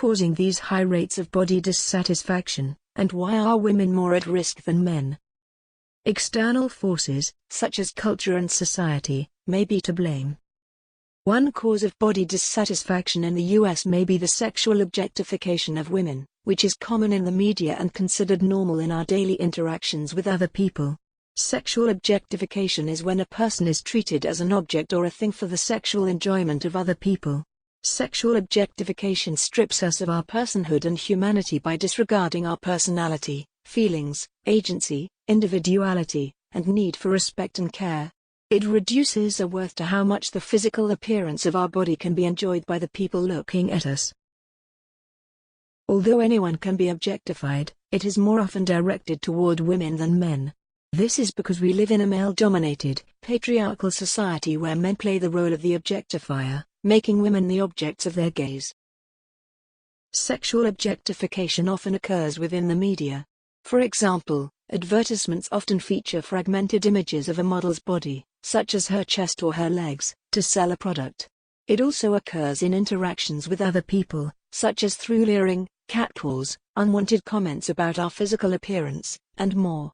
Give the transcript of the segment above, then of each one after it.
causing these high rates of body dissatisfaction, and why are women more at risk than men? External forces, such as culture and society, may be to blame. One cause of body dissatisfaction in the US may be the sexual objectification of women, which is common in the media and considered normal in our daily interactions with other people. Sexual objectification is when a person is treated as an object or a thing for the sexual enjoyment of other people. Sexual objectification strips us of our personhood and humanity by disregarding our personality, feelings, agency, individuality, and need for respect and care. It reduces our worth to how much the physical appearance of our body can be enjoyed by the people looking at us. Although anyone can be objectified, it is more often directed toward women than men. This is because we live in a male-dominated, patriarchal society where men play the role of the objectifier, making women the objects of their gaze. Sexual objectification often occurs within the media. For example, advertisements often feature fragmented images of a model's body, such as her chest or her legs, to sell a product. It also occurs in interactions with other people, such as through leering, catcalls, unwanted comments about our physical appearance, and more.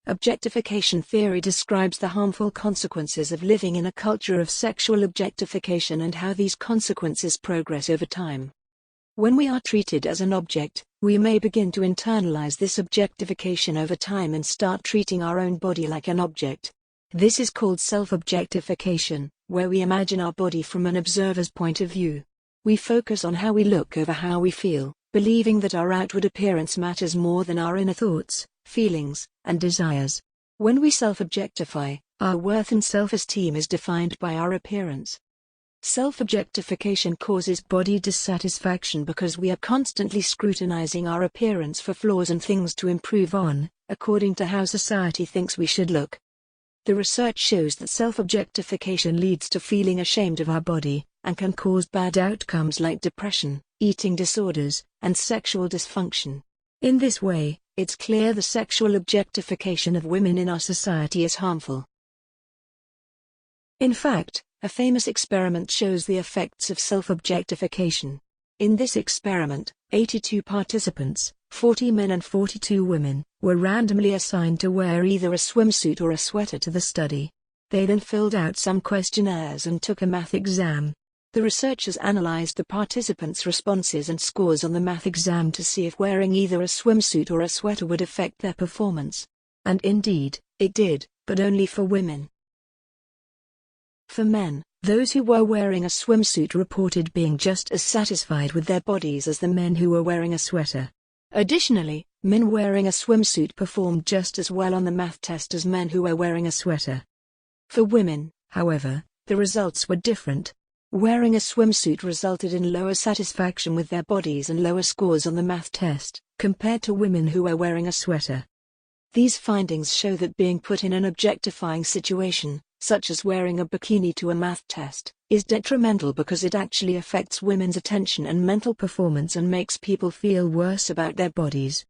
Objectification theory describes the harmful consequences of living in a culture of sexual objectification and how these consequences progress over time. When we are treated as an object, we may begin to internalize this objectification over time and start treating our own body like an object. This is called self-objectification, where we imagine our body from an observer's point of view. We focus on how we look over how we feel, believing that our outward appearance matters more than our inner thoughts, feelings, and desires. When we self-objectify, our worth and self-esteem is defined by our appearance. Self-objectification causes body dissatisfaction because we are constantly scrutinizing our appearance for flaws and things to improve on, according to how society thinks we should look. The research shows that self-objectification leads to feeling ashamed of our body, and can cause bad outcomes like depression, eating disorders, and sexual dysfunction. In this way, it's clear the sexual objectification of women in our society is harmful. In fact, a famous experiment shows the effects of self-objectification. In this experiment, 82 participants, 40 men and 42 women, were randomly assigned to wear either a swimsuit or a sweater to the study. They then filled out some questionnaires and took a math exam. The researchers analyzed the participants' responses and scores on the math exam to see if wearing either a swimsuit or a sweater would affect their performance. And indeed, it did, but only for women. For men, those who were wearing a swimsuit reported being just as satisfied with their bodies as the men who were wearing a sweater. Additionally, men wearing a swimsuit performed just as well on the math test as men who were wearing a sweater. For women, however, the results were different. Wearing a swimsuit resulted in lower satisfaction with their bodies and lower scores on the math test, compared to women who were wearing a sweater. These findings show that being put in an objectifying situation, such as wearing a bikini to a math test, is detrimental because it actually affects women's attention and mental performance and makes people feel worse about their bodies.